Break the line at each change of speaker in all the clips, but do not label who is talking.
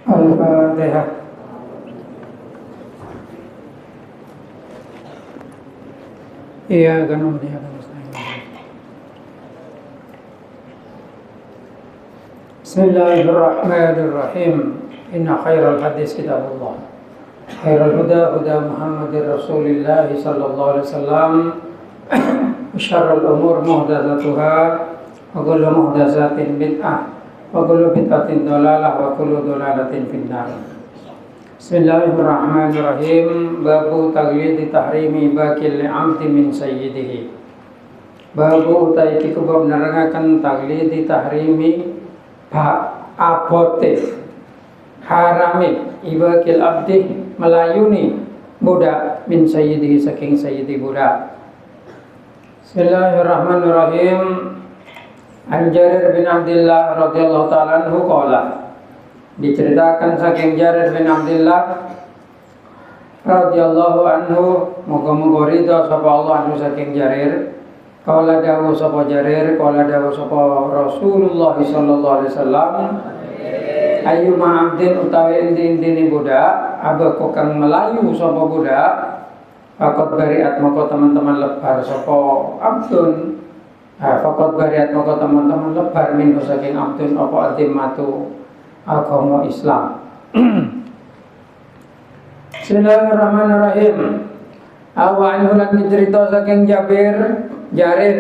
Al-Fatihah. Iyyaka na'budu wa iyyaka nasta'in. Bismillahirrahmanirrahim. Inna khairal hadis kitabullah. Khairul huda huda Muhammadir Rasulillah sallallahu alaihi wasallam. Syarrul umur muhdatsatuha wa kullu muhdatsatin bid'ah wa kullu bid'atin dhalalah wa kullu dhalalatin finnar. Bismillahirrahmanirrahim. Babu taglidi tahrimi bakil amti min sayyidihi. Babu taiki kubab nerangaken taglidi tahrimi abote harami ibakil abdi melayuni budak min sayyidihi saking sayyidi budak. Bismillahirrahmanirrahim. An Jarir bin Abdullah radhiyallahu ta'ala anhu qala, diceritakan saking Jarir bin Abdullah radhiyallahu anhu, moga-moga ridha sapa Allah anhu saking Jarir. Qala dawu sapa Jarir, qala dawu sapa Rasulullah sallallahu alaihi wasallam, ayyuma abdin utawi inti-intine budak abako kang melayu sapa budak, faqad bariat maka teman-teman lebar sapa abdun. Faqad bariat maka teman-teman lebar min saking abdun apa adimatu agama Islam. Bismillahirrahmanirrahim. Awan hulan dicerita saking Jarir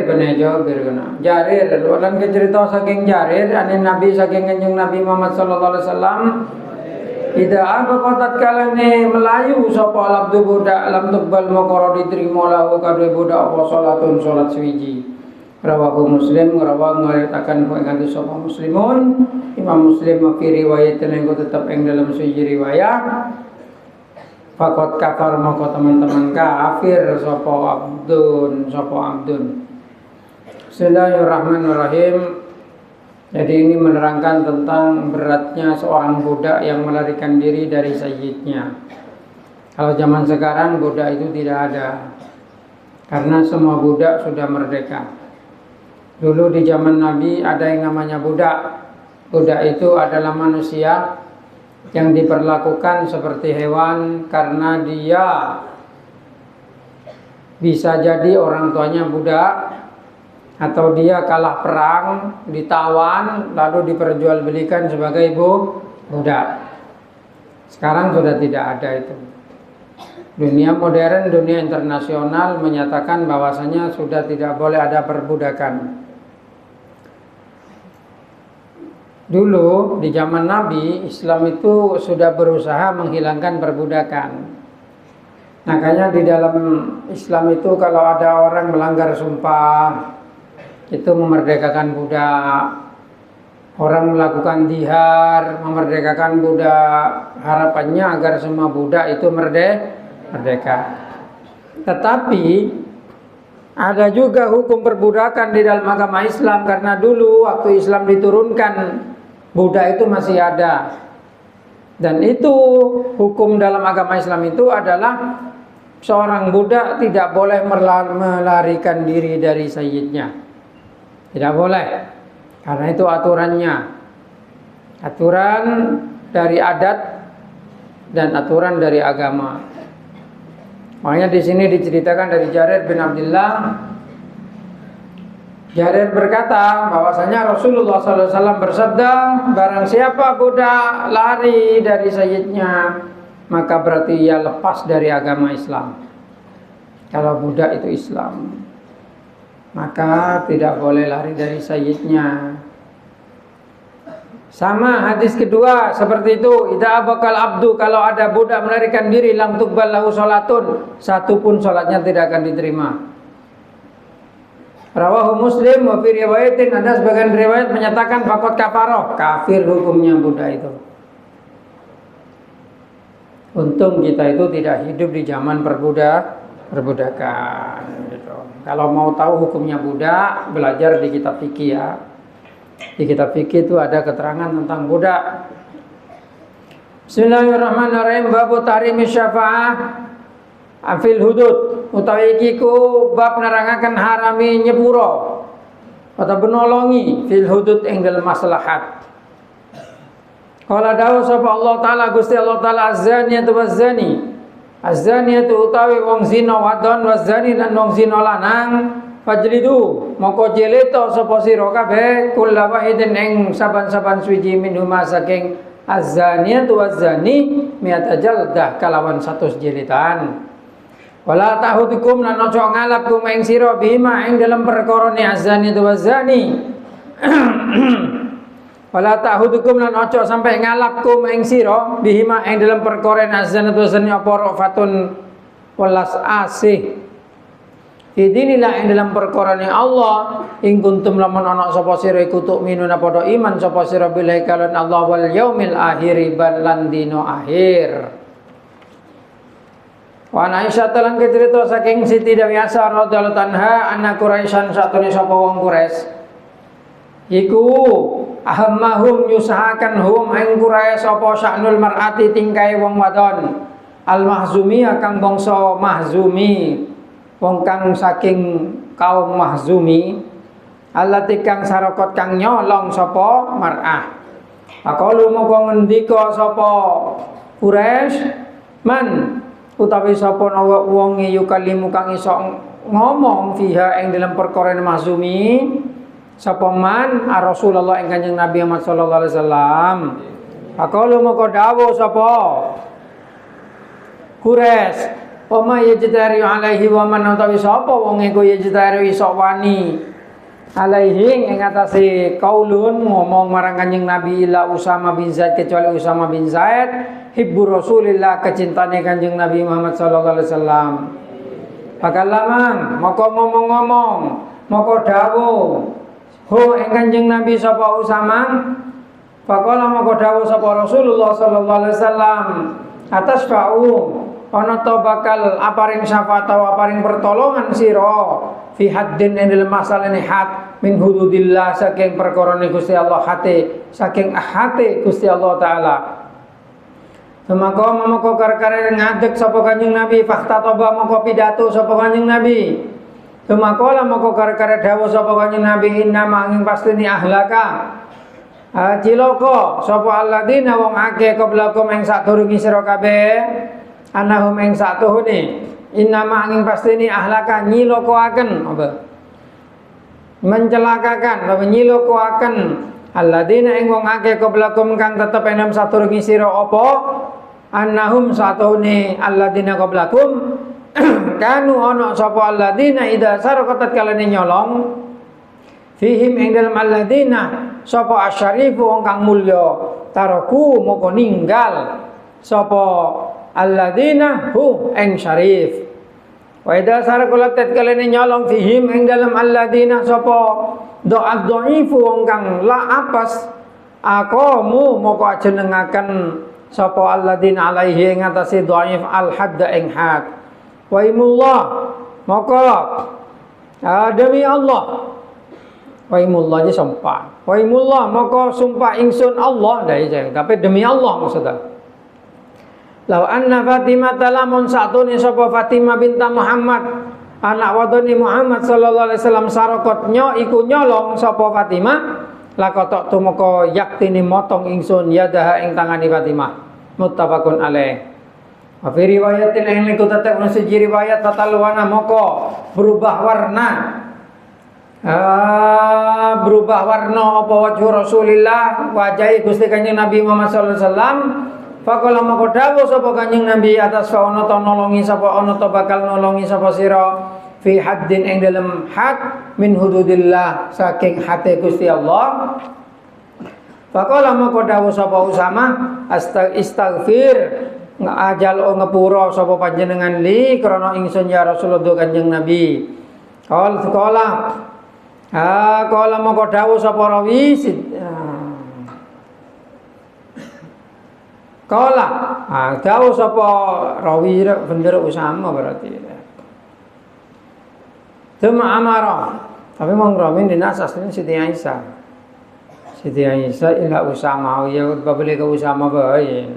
bener Jabir kena. Jarir ulan dicerita saking Jarir ane Nabi saking Kanjeng Nabi Muhammad sallallahu alaihi wasallam. Ida apa kotat kalane melayu sapa abdu budak lam tuqbal maqara diterima lahu kadhe budak apa salatun salat suwiji. Rawahu Muslim rawahu ngriwayataken ing sapa Muslimun. Imam Muslim fi riwayat yang tetap ing dalam suci riwayat. Fakot kafar maka teman-teman kafir sapa abdun. Bismillahirrahmanirrahim. Jadi ini menerangkan tentang beratnya seorang budak yang melarikan diri dari sayyidnya. Kalau zaman sekarang budak itu tidak ada, karena semua budak sudah merdeka. Dulu di zaman Nabi ada yang namanya budak. Budak itu adalah manusia yang diperlakukan seperti hewan karena dia bisa jadi orang tuanya budak, atau dia kalah perang, ditawan, lalu diperjualbelikan sebagai budak. Sekarang sudah tidak ada itu. Dunia modern, dunia internasional menyatakan bahwasanya sudah tidak boleh ada perbudakan. Dulu di zaman Nabi, Islam itu sudah berusaha menghilangkan perbudakan. Makanya di dalam Islam itu kalau ada orang melanggar sumpah, itu memerdekakan budak. Orang melakukan dihar, memerdekakan budak. Harapannya agar semua budak itu merdeka. Tetapi ada juga hukum perbudakan di dalam agama Islam, karena dulu waktu Islam diturunkan budak itu masih ada. Dan itu hukum dalam agama Islam itu adalah seorang budak tidak boleh melarikan diri dari sayyidnya. Tidak boleh, karena itu aturannya. Aturan dari adat dan aturan dari agama. Makanya di sini diceritakan dari Jarir bin Abdullah. Jarir berkata bahwasanya Rasulullah SAW bersabda, barang siapa budak lari dari sayyidnya, maka berarti ia lepas dari agama Islam. Kalau budak itu Islam, maka tidak boleh lari dari sayyidnya. Sama hadis kedua seperti itu. Idza abakal abdu, kalau ada budak melarikan diri, lam tuqbal lahu salatun, satu pun salatnya tidak akan diterima. Rawahu Muslim wa fi riwayatin, ada sebagian riwayat menyatakan faqat kafaroh, kafir hukumnya budak itu. Untung kita itu tidak hidup di zaman perbudakan gitu. Kalau mau tahu hukumnya budak, belajar di kitab fikih ya. Di kitab fikih itu ada keterangan tentang budak. Bismillahirrahmanirrahim. Babu tahrimi syafa'ah afil hudud. Utawi iki ku bab nerangaken harami nyepuro. atau benolongi fil hudud ing dalam maslahat. Qala dawu sapa Allah taala Gusti Allah taala az-zaniyatu waz-zani. Az-zaniyatu utawi wong zina wadon waz-zani lan wong zina lanang fajlidu moko jeleto sapa sira kabeh kulla wahidin ing saban-saban suci minhuma saking az-zaniyatu waz-zani mi'ata jaldah kalawan 100 jelitan. Wala tahudukum lan ojo ngalap kum ing sira bima ing dalam perkara ni az-zani tu waz-zani. Wala tahudukum lan ojo sampai ngalap kum ing sira bima ing dalam perkara az-zani tu waz-zani apa rafatun welas asih. Idinilah ing dalam perkara ni Allah ing kuntum lamun ana sapa sira iku tukminuna padha iman sapa sira billahi kalan Allah wal yaumil akhir lan dino akhir. Wa Aisyah telan kecerita saking Siti Dewi Aisyah radhiyallahu anha anak Quraisyan satune sapa wong Quraisy iku ahammahum yusahakan hum ing Quraisy sapa sya'nul mar'ati tingkae wong wadon al mahzumi kang bangsa mahzumi wong kang saking kaum mahzumi allati kang sarakot kang nyolong sapa mar'ah. Aqalu moko ngendika sapa Quraisy man utawi sapa wong yukalimu kang iso ngomong fiha ing dalam perkara mahzumi sapa man Rasulullah ing Kanjeng Nabi Muhammad sallallahu alaihi wasallam. Aqalu moko dawuh sapa Quraisy oma yajtari alaihi wa man utawi sapa wong iku yajtari iso wani alaihi ing atase kaulun ngomong marang Kanjeng Nabi ila Usama bin Zaid kecuali Usama bin Zaid hibbu Rasulillah kecintane Kanjeng Nabi Muhammad sallallahu alaihi wasallam. Pakalamang moko ngomong-ngomong moko dawuh ho ing Kanjeng Nabi sapa Usama faqala moko dawuh sapa Rasulullah sallallahu alaihi wasallam atas fa'u ana to bakal aparing syafaat atau aparing pertolongan sira fi haddin ing masalah had min hududillah saking perkara Gusti Allah hate saking hate Gusti Allah taala. Semaka moko kar-kare ngadeg sapa Kanjeng Nabi fakta toba moko pidato sapa Kanjeng Nabi. Semaka moko kar-kare dawuh sapa Kanjeng Nabi inna manging pastine ahlaka cilaka sapa alladzina wong akeh qablakum ing sadurunge sira kabeh anahum ing satuhune inna manging pastine ahlaka nyilakaken apa mencelakakan apa nyilakaken alladzina ing wong akeh qablakum kang tetep enem sadurunge sira apa annahum satuhune alladzina qablakum kanu ana sapa alladzina idza sarqatat kalane nyolong fihim ing dalem alladzina sapa asyarifu wong kang mulya taraku moko ninggal sapa alladzina hu ing syarif wa idza sarqatat kalane nyolong fihim ing dalem alladzina sapa dha'ifu wong kang la apas aqamu moko ajenengaken sapa alladzina alaihi ing atase dhaif al hadd ing had wa imullah moko demi Allah wa imullah ji sumpah wa imullah moko sumpah ingsun Allah ndai tapi demi Allah maksudnya law anna Fatimah lamun satune sapa Fatimah binta Muhammad anak wadone Muhammad sallallahu alaihi wasallam sarokotnya iku nyolong sapa Fatimah lakotok tumeka yaktini motong ingsun yadaha ing tangane Fatimah muttafaqun alaih. Wa fi riwayatin lain iku tetep ono siji riwayat tatalwana moko berubah warna berubah warna apa wajhu Rasulillah wajah Gusti Kanjeng Nabi Muhammad sallallahu alaihi wasallam. Faqala moko dawuh sapa Kanjeng Nabi atas fa ono to nolongi sapa ono to bakal nolongi sapa sira fi haddin ing dalem had min hududillah saking hate Gusti Allah. Faqala moko dawuh sapa Usama istaghfir ngajal ngepura sapa panjenengan li krana ingsun ya Rasulullah Kanjeng Nabi. Kala moko dawuh sapa rawi kala dawuh sapa rawi bener Usama berarti. Tuma amara tapi mong rawi dinas asline Siti Aisyah. Siti Aisyah ila Usama ya babele ke Usama bae.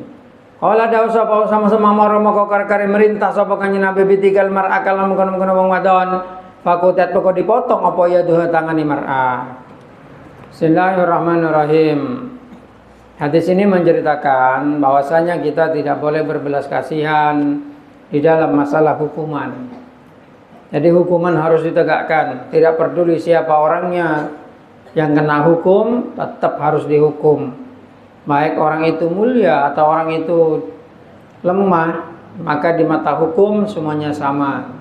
Kala dawuh sapa sama-sama mara moko kar-kare merintah sapa Kanjeng Nabi bitikal mar'akal mengkono-mengkono wong wadon fakutat pokok dipotong apa ya duha tangani mar'ah. Bismillahirrahmanirrahim. Hadis ini menceritakan bahwasanya kita tidak boleh berbelas kasihan di dalam masalah hukuman. Jadi hukuman harus ditegakkan, tidak peduli siapa orangnya yang kena hukum, tetap harus dihukum. Baik orang itu mulia atau orang itu lemah, maka di mata hukum semuanya sama.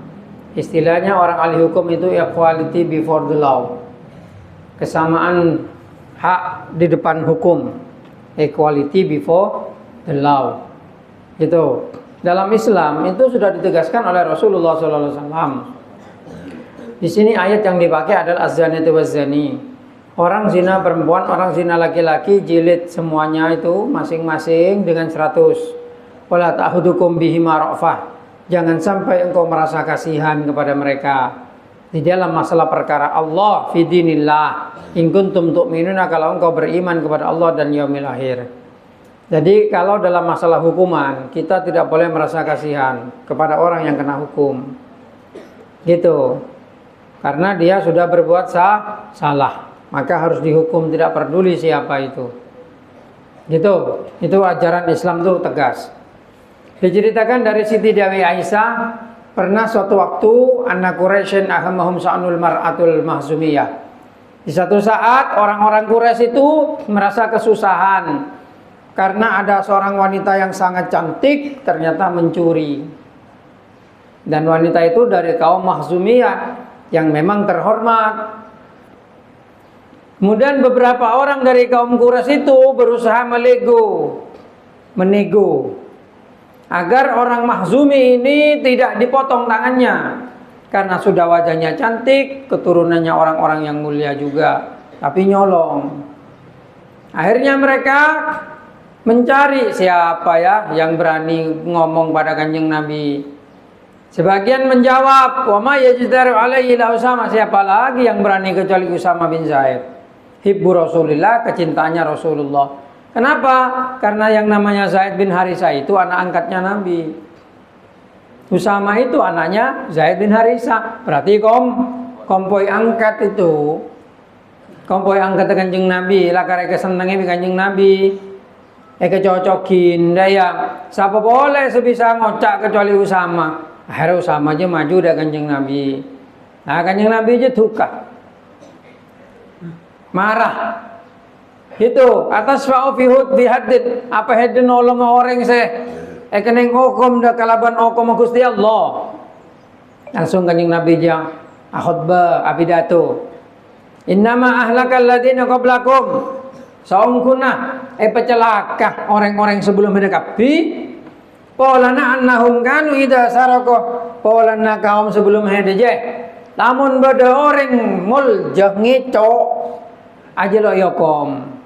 Istilahnya orang ahli hukum itu equality before the law. Kesamaan hak di depan hukum. Equality before the law. Itu dalam Islam itu sudah ditegaskan oleh Rasulullah SAW. Di sini ayat yang dipakai adalah az-zaniyatu waz-zani. Orang zina perempuan, orang zina laki-laki jilid semuanya itu masing-masing dengan 100. Wala ta'khudukum bihima ra'fah. Jangan sampai engkau merasa kasihan kepada mereka di dalam masalah perkara Allah fi dinillah. In kuntum tu'minuna, kalau engkau beriman kepada Allah dan yaumil akhir. Jadi kalau dalam masalah hukuman kita tidak boleh merasa kasihan kepada orang yang kena hukum. Gitu. Karena dia sudah berbuat salah, maka harus dihukum tidak peduli siapa itu. Gitu. Itu ajaran Islam tuh tegas. Diceritakan dari Siti Dewi Aisyah, pernah suatu waktu anak Quraisyin ahammahum sa'nul mar'atul mahzumiyah. Di satu saat orang-orang Quraisy itu merasa kesusahan karena ada seorang wanita yang sangat cantik ternyata mencuri. Dan wanita itu dari kaum Mahzumiyah yang memang terhormat. Kemudian beberapa orang dari kaum Quraisy itu berusaha menego agar orang Mahzumi ini tidak dipotong tangannya, karena sudah wajahnya cantik, keturunannya orang-orang yang mulia juga, tapi nyolong. Akhirnya mereka mencari siapa ya yang berani ngomong pada Kanjeng Nabi. Sebagian menjawab, wa ma yajdaru alaihi la Usama, siapa lagi yang berani kecuali Usama bin Zaid. Hibbu Rasulillah, kecintaannya Rasulullah. Kenapa? Karena yang namanya Zaid bin Harisah itu anak angkatnya Nabi. Usama itu anaknya Zaid bin Harisah. Berarti kompoi angkat itu. Kompoi angkat Kanjeng Nabi, lah karek kesenenge Kanjeng Nabi. Kecocokin daya. Siapa boleh sebisa ngocak kecuali Usama. Akhirnya Usama aja maju dari Kanjeng Nabi. Nah, Kanjeng Nabi aja tukar. Marah. Itu atas fa'u fi hud hadid, apa hedin nolong orang se keneng hukum dah kalaban hukum Gusti Allah. Langsung Kanjeng Nabi jang khutbah abidato. Innama ahlakal ladina qablakum. Saungkuna pecelaka orang-orang sebelum mereka polana annahum kanu idza saraqo, polana kaum sebelum hedeje lamun bada orang muljah ngeco aja lo yokom.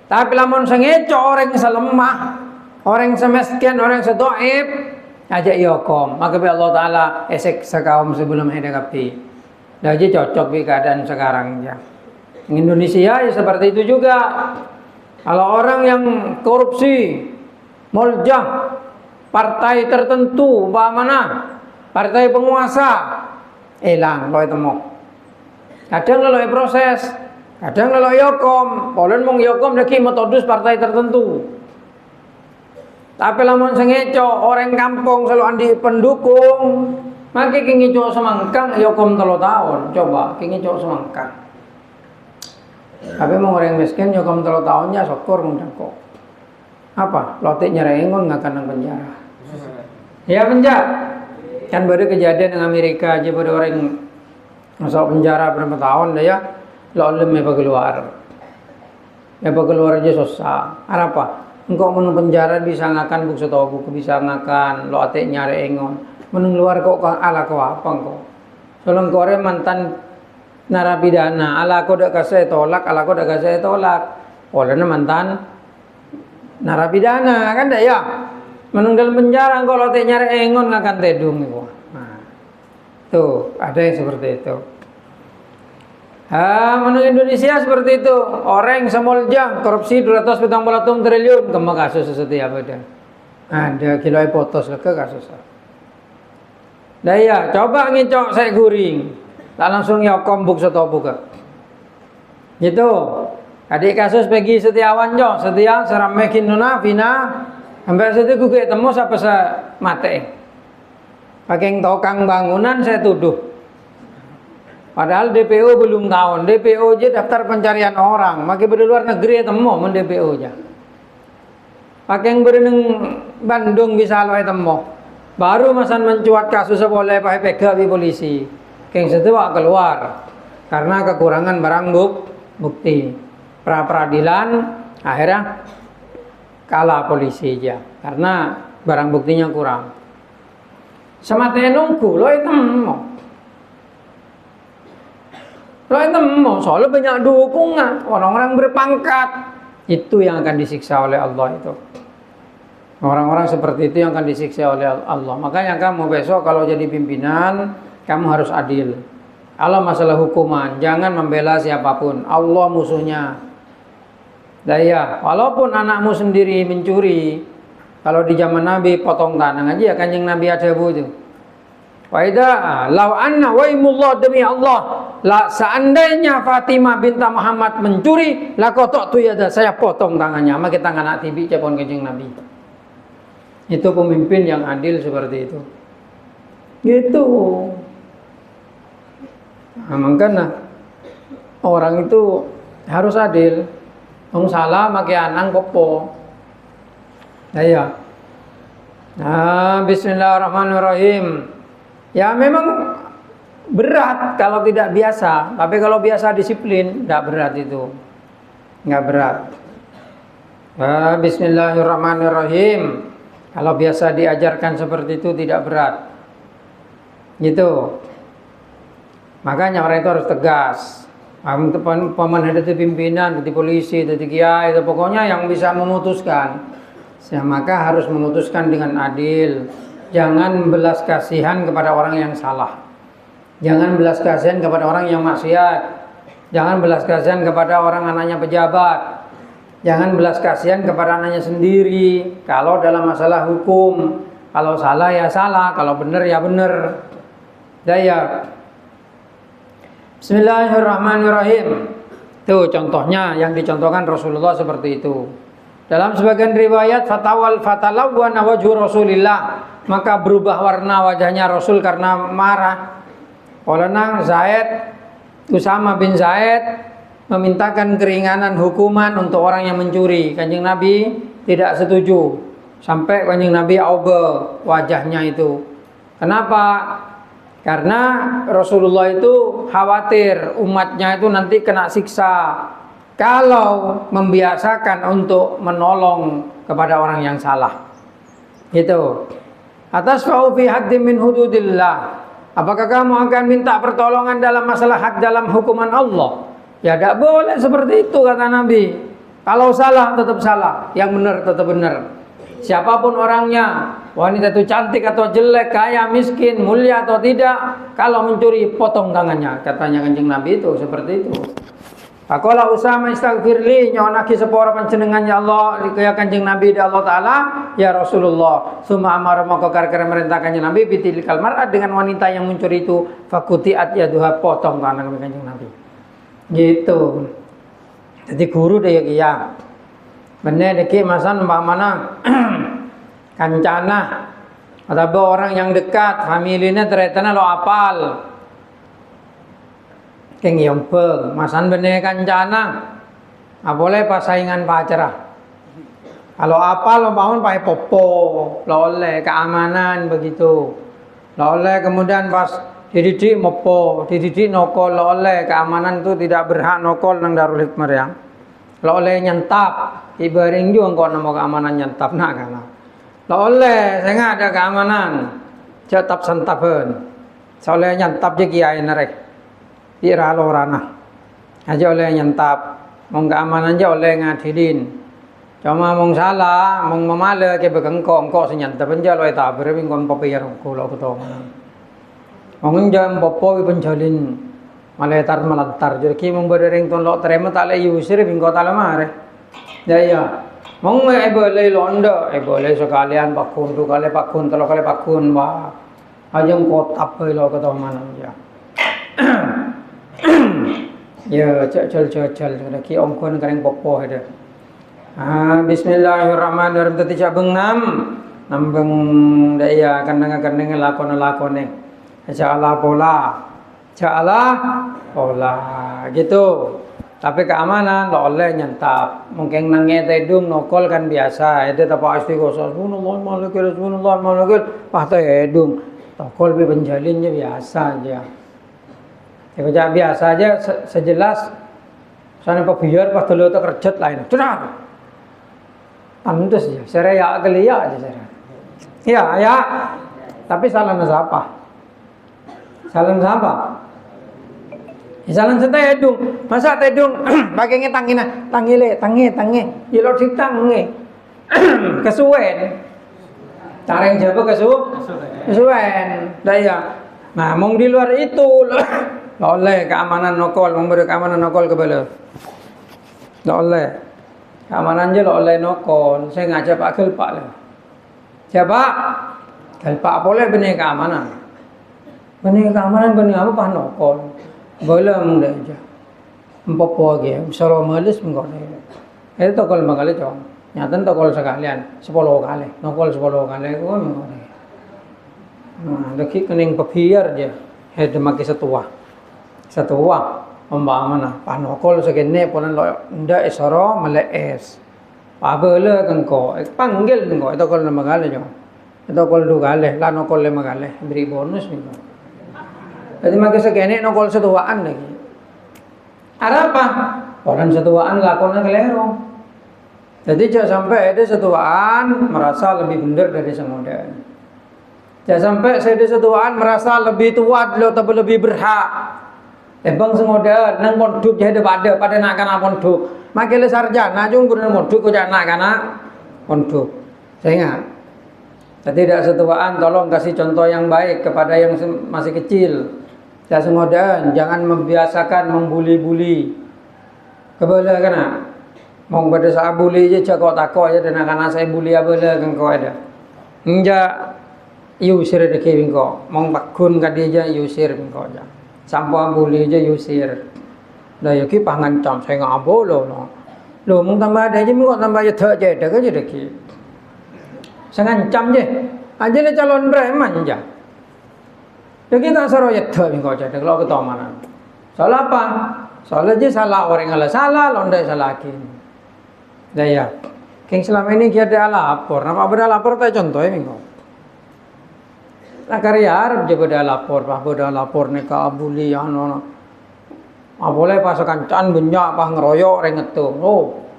Tapi lamun sengeco orang selemah, orang semiskin, orang sedoib aja yokom. Maka Allah Ta'ala esek sekaum sebelum hedekapi. Jadi cocok di keadaan sekarang ya. Indonesia ya seperti itu juga. Kalau orang yang korupsi, muljah, partai tertentu, mana partai penguasa, hilang lo itu mau. Kadang lo proses. Kadang kalau yokom, polen mong yokom lagi metodus partai tertentu. Tapi lamun sengeco orang kampung selalu andi pendukung, maka kini cowok semangkang yokom 3 tahun. Coba kini cowok semangkang. Tapi mau orang miskin yokom 3 tahunnya syukur mudah kok. Apa? Lotik nyerengon nggak kena penjara. Ya penjara. Kan baru kejadian di Amerika aja baru orang masuk penjara berapa tahun dah ya. Lalu mereka keluar aja susah. Apa? Engkau menung penjara bisa ngakan bukso tau buku bisa ngakan lo atik nyari engon. Menung luar kok ala kau apa engkau? Soalnya engkau mantan narapidana. Ala kau dak kasih tolak, ala kau dak kasih tolak. Olehnya mantan narapidana kan dah ya. Menung dalam penjara engkau lo atik nyari engon ngakan tedung engkau. Nah, tuh ada yang seperti itu. Menurut Indonesia seperti itu. Orang semuljang korupsi 240 triliun kemana kasus setiap ada kilo potos ke kasus. Dah ya, coba ngicok saya guring. tak langsung nyokom buk setobuk. Gitu. Adik kasus Peggy Setiawan jo, setia seram mekin nuna vina sampai situ gue ketemu siapa se mate. Pakai tokang bangunan saya tuduh. Padahal DPO belum tahun, DPO aja daftar pencarian orang, makin di luar negeri temu men DPO aja. Pakai yang bereneng Bandung bisa lo temu. Baru masan mencuat kasus boleh pakai PK di polisi. Keng situ keluar karena kekurangan barang bukti. Pra peradilan akhirnya kalah polisi aja karena barang buktinya kurang. Sematnya nunggu lo temu. Soalnya banyak dukungan orang-orang berpangkat itu yang akan disiksa oleh Allah itu. Orang-orang seperti itu yang akan disiksa oleh Allah. Makanya kamu besok kalau jadi pimpinan kamu harus adil. Kalau masalah hukuman jangan membela siapapun. Allah musuhnya. Daya, walaupun anakmu sendiri mencuri, kalau di zaman Nabi potong tangan aja ya Kanjeng Nabi ada itu. Waidah, lau anna waimullah demi Allah, la seandainya Fatimah binta Muhammad mencuri, la kotok tu ya saya potong tangannya. Maka tangan anak tibi cepon Kanjeng Nabi. Itu pemimpin yang adil seperti itu. Gitu. Nah, makanya orang itu harus adil. Wong salah make anang popo. Ya. Nah, bismillahirrahmanirrahim. Ya memang berat kalau tidak biasa, tapi kalau biasa disiplin tidak berat itu. Enggak berat. Bismillahirrahmanirrahim. Kalau biasa diajarkan seperti itu tidak berat. Gitu. Makanya orang itu harus tegas. Paman ada di pimpinan, di polisi, di kiai, itu pokoknya yang bisa memutuskan. Maka harus memutuskan dengan adil. Jangan belas kasihan kepada orang yang salah. Jangan belas kasihan kepada orang yang maksiat. Jangan belas kasihan kepada orang anaknya pejabat. Jangan belas kasihan kepada anaknya sendiri. Kalau dalam masalah hukum, kalau salah ya salah, kalau benar ya benar. Daya. Bismillahirrahmanirrahim. Itu contohnya yang dicontohkan Rasulullah seperti itu. Dalam sebagian riwayat fatalawwana wajhu Rasulillah, maka berubah warna wajahnya Rasul karena marah. Oleh Zaid, Usama bin Zaid memintakan keringanan hukuman untuk orang yang mencuri. Kanjeng Nabi tidak setuju. Sampai Kanjeng Nabi aubah wajahnya itu. Kenapa? Karena Rasulullah itu khawatir umatnya itu nanti kena siksa kalau membiasakan untuk menolong kepada orang yang salah. Gitu. Atas fa'u fi haddin min hududillah. Apakah kamu akan minta pertolongan dalam masalah hak dalam hukuman Allah? Ya tidak boleh seperti itu kata Nabi. Kalau salah tetap salah, yang benar tetap benar. Siapapun orangnya, wanita itu cantik atau jelek, kaya, miskin, mulia atau tidak, kalau mencuri potong tangannya. Katanya Kanjeng Nabi itu seperti itu. Faqala Usama istaghfirli nyonaki sepora panjenengan ya Allah kaya Kanjeng Nabi di Allah Taala ya Rasulullah summa amara maka karena merintahkannya Nabi bitilikal mar'at dengan wanita yang mencuri itu fakutiat yaduha potong tangan Kanjeng Nabi. Gitu. Jadi guru deh ya. Bener deki masan umpamana kancana atau orang yang dekat familinya ternyata lo apal. Keng yompel, masan bener kancana, boleh pasaingan pacarah. Kalau apa lo bangun pakai popo, lo oleh keamanan begitu. Lo oleh kemudian pas dididik mopo, dididik nokol, lo oleh keamanan itu tidak berhak nokol nang Darul Hikmah ya. Lo oleh nyentap, ibaring juga kok nama keamanan nyentap nak kana. Lo oleh, saya nggak ada keamanan, jatap sentapun. Soalnya nyentap je kiai narek. Ira lorana aja oleh nyentap mong keamanan aja oleh ngadilin cuma mong salah mong memale ke begengko engko senyantap aja lo eta berwing kon popiyar ko lo ketong mong jam popo penjalin maletar melantar jadi ki mong berering ton lo terima tak le yusir bingko tak mare ya mong boleh londo boleh sekalian pakun tu kali pakun telo kali pakun wah aja kotap lo ketong mana aja Ya, jajal lagi ongkon kareng popo ada. Bismillahirrahmanirrahim. Tadi cak bengnam nambeng daya kandang lakon-lakone. Ja'ala pola gitu. Tapi keamanan lo oleh nyentap. Mungkin nange tedung nokol kan biasa. Itu apa istighosah. Subhanallah malakil. Pah tedung. Nokol be penjalinnya biasa aja. Ya biasa aja sejelas sana biar pas dulu kerjat lain. Cenar. Pantes ya. Saya gelia aja saya. Ya. Tapi salam siapa? Salam siapa? Salam santai edung, masa tedung pakainya tangi. Ilo ditangi. Kesuwen. Careng jaba kesuwen. Daya. Nah, mong di luar itu oleh keamanan nokol, memberi keamanan nokol kebala. Oleh. Keamanan je oleh nokol. Saya ngajak Pak Gelpak lah. Siapa? Gelpak boleh benih keamanan. Benih keamanan benih apa Pak nokol. Boleh muda aja. Empopo lagi, soro malis mengkau. Itu tokol makale cong. Nyata tokol sekalian, 10 kali. Nokol 10 kali, kau mengkau. Nah, lagi kening pebiar aja. Hede maki setua. Mana? Pak nokol segene ponan lo ndak soro melees. Pak bela kengko, panggil kengko. Itu tokol makale cong. Itu tokol 2 kali, lah nokol 5 kali. Beri bonus mengkau. Jadi makin segini nokol setuaan lagi. Ada apa? Orang setuaan lakonnya keliru. Jadi jangan sampai ada setuaan merasa lebih benar dari semuda. Jangan sampai saya setuaan merasa lebih tua atau lebih berhak. Bang semuda nang ponduk jadi pada nak kana ponduk. Makin sarjana cung guna ponduk kau jangan kana ponduk. Saya ingat. Tidak setuaan, tolong kasih contoh yang baik kepada yang masih kecil. Ya semoga jangan membiasakan membuli-buli. Kebala kana. Mong pada saat buli je cakok takok je dan kana saya buli abala kan kau ada. Enja yusir deke bingko. Mong bakun ka dia je yusir bingko ja. Sampo buli je yusir. Dah yo ki pangancam saya ngabo lo. Lo mong tambah ada je mong tambah je thak je dak je deke. Sangancam je. Aja le calon preman je. Jadi tak seroyat dah minggu aja, kalau ketamanan. Salah apa? Salah je salah orang ala salah, londa salah kin. Daya. King selama ini kita ada lapor, nama benda lapor tak contoh minggu. Nak karya Arab je benda lapor, benda lapor ni ke abuli yang mana. Boleh pasukan can banyak pah ngeroyok rengetung. Oh,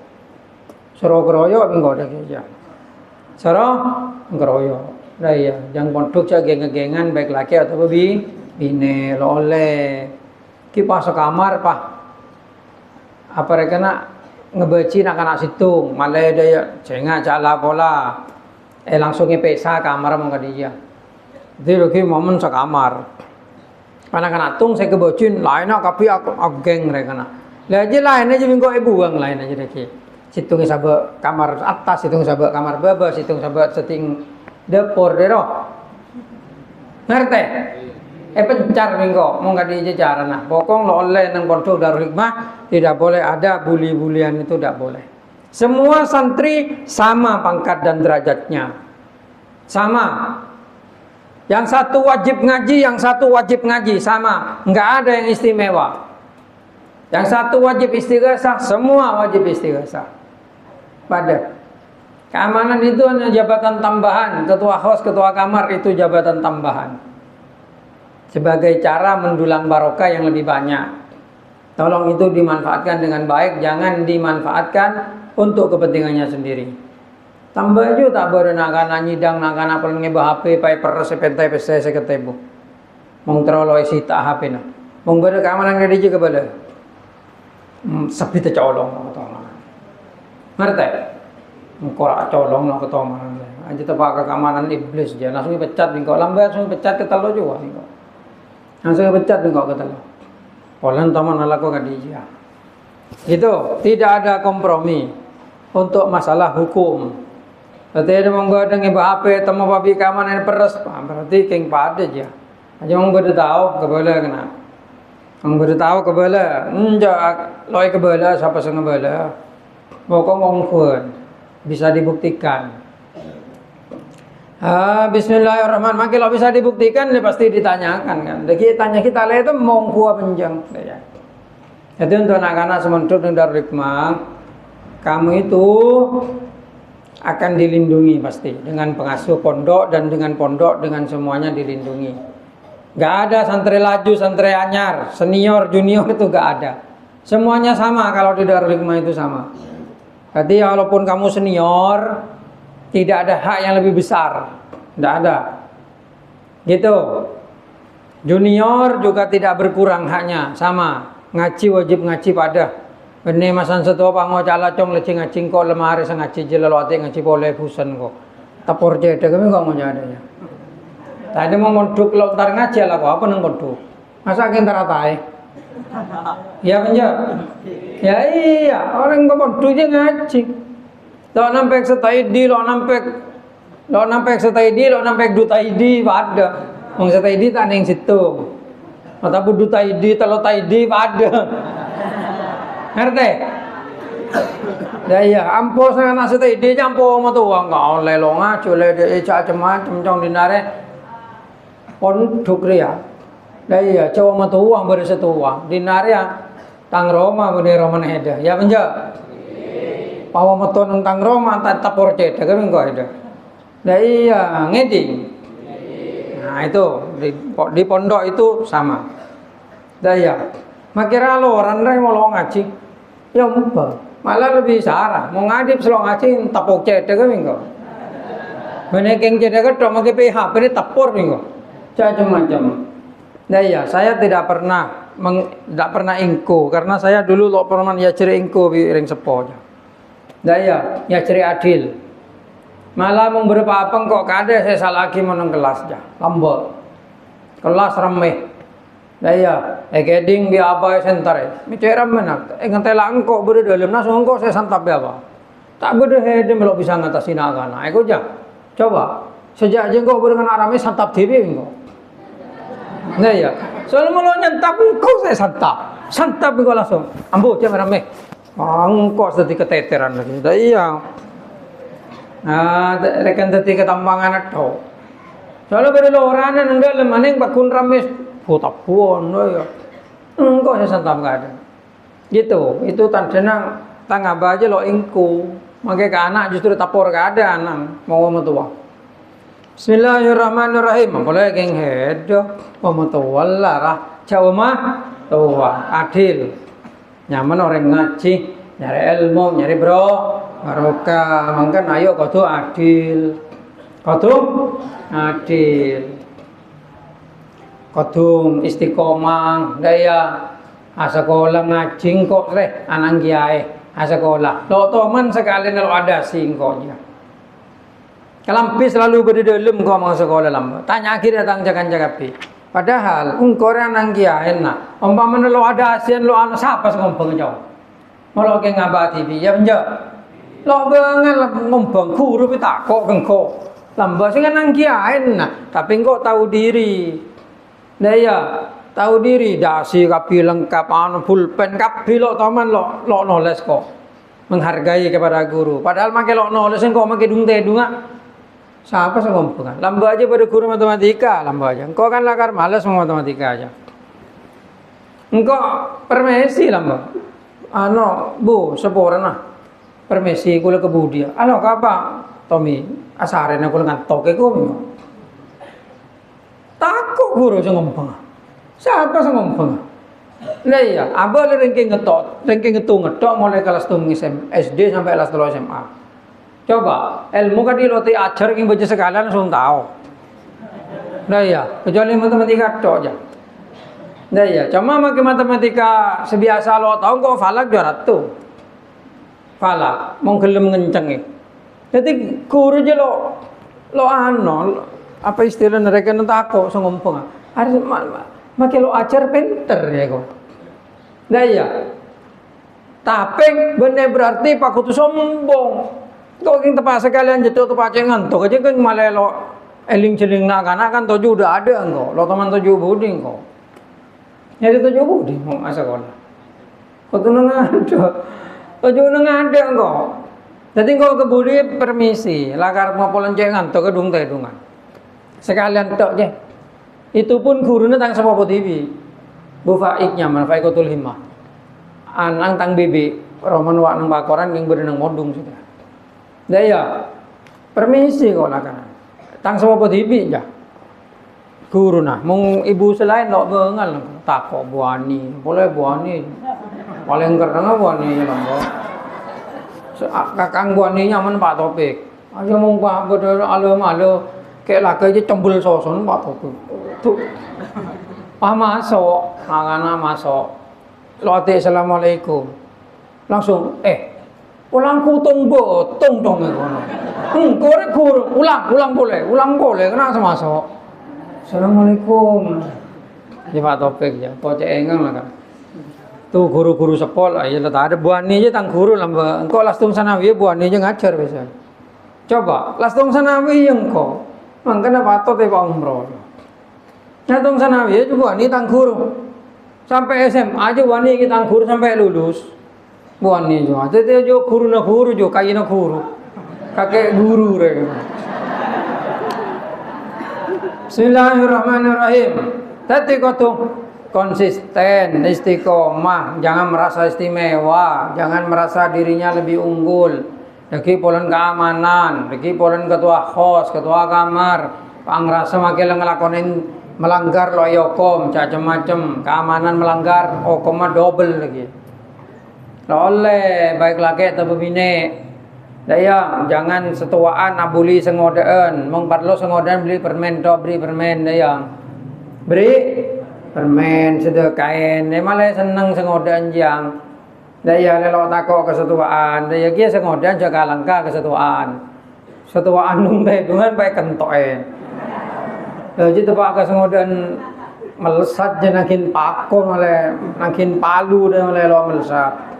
seroh ngeroyok minggu ada kerja. Seroh ngeroyok. Daya, yang pondok saja geng-gengan baik laki atau bine oleh kipas kamar pak apa mereka nak ngebaci nak situng malah daya cenga cala bola langsung ngepesa kamar mongga dia jadi lagi momen sekamar anak-anak tung saya kebocin lainnya tapi aku geng mereka nak lagi lain aja minggu ibu buang lain aja deh situng sabak kamar atas situng sabak kamar bawah situng sabak setting dapur dero ngerti pencar minggu mau nggak dijajaran nah pokok lo oleh nang pondok Darul Hikmah tidak boleh ada bully-bulian itu tidak boleh semua santri sama pangkat dan derajatnya sama yang satu wajib ngaji sama nggak ada yang istimewa yang satu wajib istighosah semua wajib istighosah pada keamanan itu hanya jabatan tambahan. Ketua hos, ketua kamar itu jabatan tambahan. Sebagai cara mendulang barokah yang lebih banyak. Tolong itu dimanfaatkan dengan baik. Jangan dimanfaatkan untuk kepentingannya sendiri. Tambah juga tak boleh nak nyidang, nak apa ngebah HP, pai peres, pentai, pesai, seketebu. Mong teroloi sita HP na. Mong beda keamanan gede juga beda. Sepi tercolong. Ngerti? Korak colong nak ketomanan aja tepak keamanan iblis je langsung dipecat bingko lambat langsung pecat ke telo juga bingko langsung pecat bingko ke telo polan taman alako kadija gitu tidak ada kompromi untuk masalah hukum berarti ada monggo dengan HP temu babi keamanan peres berarti king pada aja aja monggo tahu keboleh kena Mengko tahu kebala, loi kebala siapa sing ngebala. Pokok ngongkon bisa dibuktikan. Bismillahirrahmanirrahim. Kalau bisa dibuktikan, pasti ditanyakan kan. Jadi tanya kita itu mongku apa penjang. Jadi untuk anak-anak sementuk dan Darul Hikmah, kamu itu akan dilindungi pasti dengan pengasuh pondok dan dengan semuanya dilindungi. Gak ada santri laju, santri anyar, senior, junior itu gak ada. Semuanya sama kalau di Darul Hikmah itu sama. Jadi walaupun kamu senior, tidak ada hak yang lebih besar. Tidak ada. Gitu. Junior juga tidak berkurang haknya, sama. Ngaji wajib ngaji pada. Bene masan setua pango cala cong leci ngaji kok lemari sang ngaji jelalwati ngaji boleh busan kok. Tapor jeda kami kok mau adanya. Tadi mau mondok lontar ngaji lah kok apa nang mondok. Masa kita ratai? Ya penjak. Ya iya, orang kok mondok aja ngaji. Lo nampek setaidi, lo nampek setaidi, lo nampek dutaidi, ada. Wong setaidi tak neng situ. Tapi dutaidi, telo taidi, ada. Ngerti? Ya iya, ampo sangat nasi taidi, ampo ma tuang kau lelonga, cule de macam cong dinare. Pondok ya. Ya iya, coba ma tuang bersetuang. Dinare tang Roma bener Roma heda. Ya penjak. Pawa meton tentang Roma tetap porcet, kami enggak ada. Nah iya, ngeding. Nah itu di pondok itu sama. Nah iya, makira lo orang mau lo ngaji, ya mumpah. Malah lebih sarah, mau ngadip selo ngaji tapok cet, kami enggak. Menekeng cet kedok make PH, ini tapor minggu, macam-macam. Nah iya, saya tidak pernah ingko karena saya dulu lo pernah ya ceri ingko di ring sepo. Daya, ya ceri adil. Malah beberapa apa kok kada saya salah lagi menang kelas aja. Lambot. Kelas remeh. Daya, keding di apa sentar. Mikir mana? Ngentela engkau berde dalam nas engkau saya santap apa? Tak berde hede melok bisa ngatasi nagana. Eko aja. Coba. Sejak aja engkau dengan arame santap TV engkau. Daya. Soalnya melok nyantap engkau saya santap. Santap engkau langsung. Ambo jangan remeh. Angkot tadi keteteran lagi. Iya. Rekan tadi ketambangan atau. Soalnya pada lorana nanda lemaning bakun rames. Putapuan, ya. Engkau saya santam nggak ada. Gitu. Itu tandanya tangga aja lo ingku. Makanya ke anak justru tapor gak ada anak mau tua. Bismillahirrahmanirrahim. Boleh geng hedo. Mau tua lah. Jauh mah tua adil. Nyaman orang ngaji, nyari ilmu, nyari barokah. Mangkan ayo kudu adil. Kudu istiqomah. Daya sekolah ngaji kok reh anang kiai sekolah. Lo toman sekali lo ada singkonya. Kalampis selalu berdalam kau mau sekolah lambat. Tanya akhir datang jaga-jaga. Padahal ungkoran nang kiai nak, umpamanya lo ada asian lo anu siapa ngompong jauh, malah ke ngabati dia penjak, lo banget ngompong guru kita kok engkau, lambat sih kan nang kiai nak, tapi engkau tahu diri, daya tahu diri, dasi kapi lengkap anu pulpen kapi lo taman lo noles kok, menghargai kepada guru, padahal makai lo noles engkau makai dung-dung. Siapa sih ngomong? Lamba aja pada guru matematika, lamba aja. Engkau kan lakar malas mau matematika aja. Engkau permisi lamba. Ano, bu, sepora nah. Permisi, kula kebudia. Ano, kapa? Tommy, asarin aku ngantok ke kau. Takut guru sih ngomong. Siapa sih ngomong? Nah iya, abah ranking ngetok mulai kelas 3 SD sampai kelas 3 SMA. Coba, ilmu kan di loti ajar yang baca sekalian langsung tahu. Nah ya, kecuali matematika tok aja. Nah ya, cuma makin matematika sebiasa lo tahu kok falak juara tuh. Falak, mau gelem ngenceng. Jadi guru aja lo apa istilah mereka nanti aku ngompong. Harus makin lo ajar pinter ya kok. Nah ya, tapi bener berarti pak kutu sombong. Kau ingin tepat sekalian jatuh tepat cengan, tuh aja kan malah lo eling celing nak kan tuh udah ada engkau, lo teman tujuh budi engkau. Jadi tujuh budi mau sekolah. Kau tu ada, tujuh ada engkau. Jadi engkau kebudi permisi, lakar mau polencengan, tu kedung tedungan. Sekalian tok je. Itu pun gurunya tang sama TV. Bu Faiknya mana Faikotul Himmah. Anang tang bibi roman wak nang bakoran yang berenang modung sudah. Daya permisi kau lakar. Tang sama TV je. Guru nah, mung ibu selain nak bengal tak kok buani, boleh buani. Paling kerana buani je lah. Kakang buaninya mana Pak Topik. Aja mung Pak betul alu-alu kayak laki je cembul soson Pak Topik. Tu, masuk, anak masuk. Lati assalamualaikum. Langsung ulang kutung botong dong ngono. Korek guru, ulang boleh, kenapa masuk? Assalamualaikum. Ya Pak Topik ya, pocek engang lah kan. Tuh guru-guru sepol, ya lah tak ada buani aja tang guru lah. Engkau lastung sanawi buani aja ngajar biasa. Coba lastung sanawi engkau, makanya patut Pak umroh. Lastung sanawi juga buani tang guru. Sampai SMA aja buani kita tang guru sampai lulus. Buani juga. Jadi jo guru na guru jo kayi na guru. Kakek guru re. Bismillahirrahmanirrahim. Tadi kau tu konsisten, istiqomah, jangan merasa istimewa, jangan merasa dirinya lebih unggul. Lagi polen keamanan, lagi polen ketua kos, ketua kamar, pangrasa makin ngelakonin melanggar lo yokom, macam-macam, keamanan melanggar, okoma double lagi. Oleh baik laki atau bini. Daya jangan setuaan abuli sengodaan, mong parlo sengodaan beli permen tok beri permen daya. Beri permen sedekain, malah seneng sengodaan jang. Daya lelok tako kesetuaan, daya kia sengodaan jaga langkah kesetuaan. Setuaan nung dengan baik kentoen. Jadi tepak kesengodaan melesat je nakin pakon malah nakin palu dan malah lo melesat.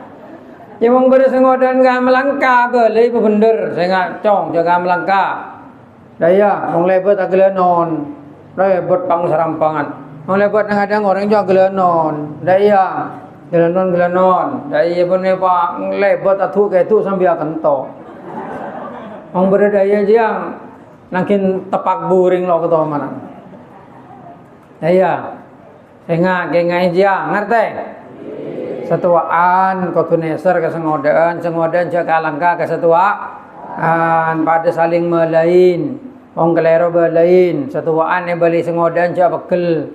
Ya mong beri sengodan ga melangkah boleh bener saya nggak cong jaga melangkah daya mong lebet aglenon lebet pang serampangan mong lebet ngadang orang juga aglenon daya gelenon daya punya pak lebet atu kayak itu sambil kento mong beri daya jiang nakin tepak buring lo ketemu mana daya saya nggak gengai jiang ngerti setuaan kotuneser kesengodaan jaga langkah kesetuaan pada saling melain wong kelero belain setuaan yang beli sengodaan jaga bekel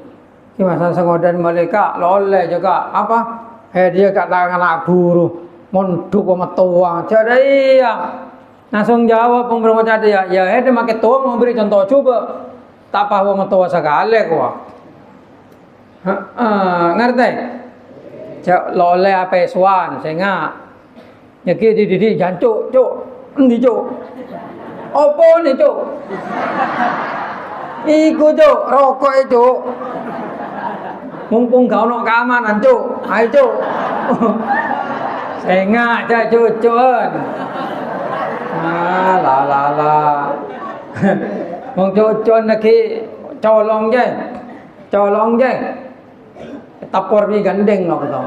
kimasan sengodaan mereka loleh juga apa dia kata anak guru monduk sama tua jadi iya langsung jawab pemberitahu tadi ya dia makai tua memberi contoh coba tak apa sama tua sekali kok ngerti cak loleh apa suan sehingga nyeki di jancuk cuk endi cuk opo ni cuk iku cuk rokok itu mumpung kau nak keamanan cuk ayo cuk sehingga cak cucun la mung cucun lagi colong je tapor ni gandeng lo kata.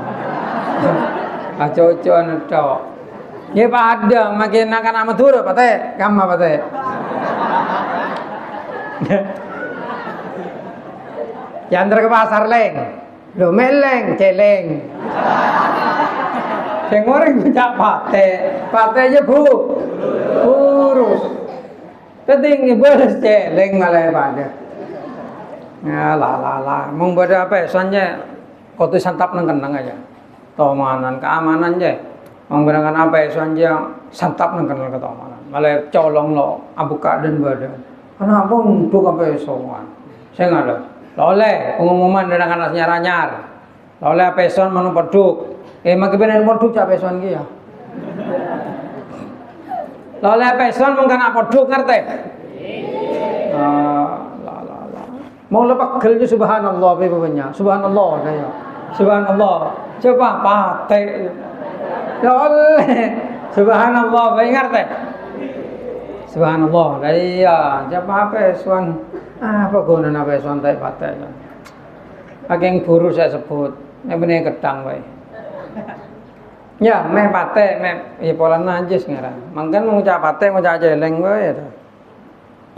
Cucun tu. Ye pada makin nak anak matur pate, kamma pate. Yang ke pasar leng. Lo meleng, celeng. Sing orang bijak pate je bu. Urus. Keting beres celeng malah pada. Ya la. Mung beda apa soalnya kau tu santap nang kenang aja. Keamanan je. Mung berangkat apa soalnya santap nang kenang keamanan. Malah colong lo abu kaden beda. Kenapa untuk apa soan? Saya ngada. Loleh pengumuman dengan anaknya ranyar. Loleh apa soan manu peduk. Makin benar peduk apa soan kia. Loleh apa soan mung kana peduk ngerti? Mau lepak gelnya subhanallah bebanya. Subhanallah saya. Subhanallah. Coba pate. Oleh. Subhanallah ingat teh. Subhanallah. Iya, coba apa suan apa guna apa suan teh pate. Saking buru saya sebut. Nek meneh gedang wae. Ya, meh pate, meh ya pola najis ngaran. Mangken ngucap pate ngucap celeng wae to.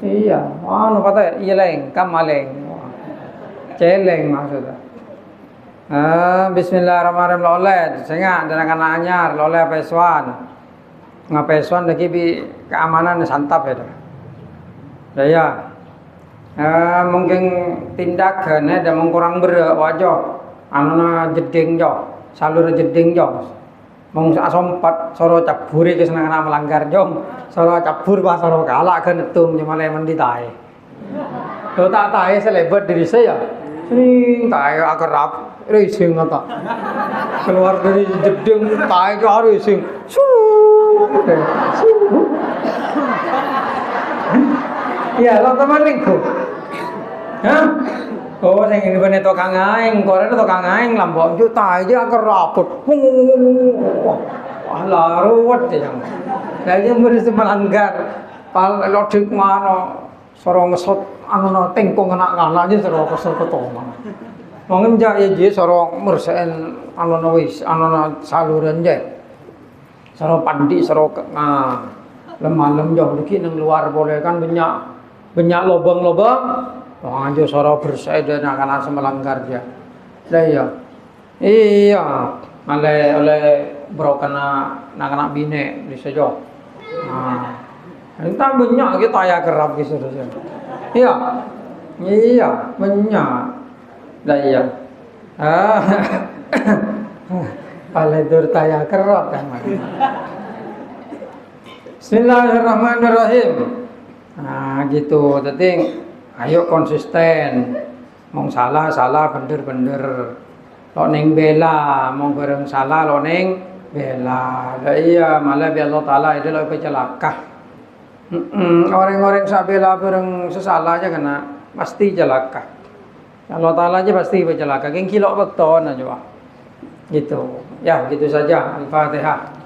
Iya, anu pate ileng, kamaleng. Celeng maksudnya. Bismillahirrahmanirrahim lolet, sehingga dan akan anyar lolet pesuan. Ngapesuan lagi bi keamanan santap ya. Ya. Mungkin tindakan ada mengkurang wajah. Anuna jeding jo, salur jeding jo. Mong asompat soro caburi ke senang melanggar jom. Soro cabur bah soro kalah kan etung cuma lemon di tai. Kalau tak tai selebat diri saya. Sering tai akrab racing kata. Keluar dari jeding tai ke racing. Iya, lo teman lingkup. Hah? Oh, sing ini bener tukang aing, koren tukang aing lambok juta aja agar raput. Wah, laruat ya. Jadi mesti melanggar. Pal lodik mana sorong ngesot anu no tengkong anak-anak aja sorong kesel ketoma. Mungkin jaya je sorong mersen anu no wis anu no saluran je. Sorong pandi sorong lemah jauh lagi nang luar boleh kan banyak lobang-lobang. Wah, anjo soro bersih dan akan melanggar dia. Iya, iya, oleh brokena nak bine di sejo. Nah, entah banyak kita ya kerap gitu saja. Iya, iya, banyak. Iya. Oleh durtaya kerap kan. Bismillahirrahmanirrahim. Nah, gitu. Tapi ayo konsisten, mong salah bener lo neng bela, mong bareng salah lo neng bela. Iya malah bi Allah Taala itu lo celaka. Orang-orang sabela bareng sesalah aja kena pasti celaka. Allah Taala aja pasti celaka. Keng kilok bekton aja. Gitu. Ya gitu saja. Al-Fatihah.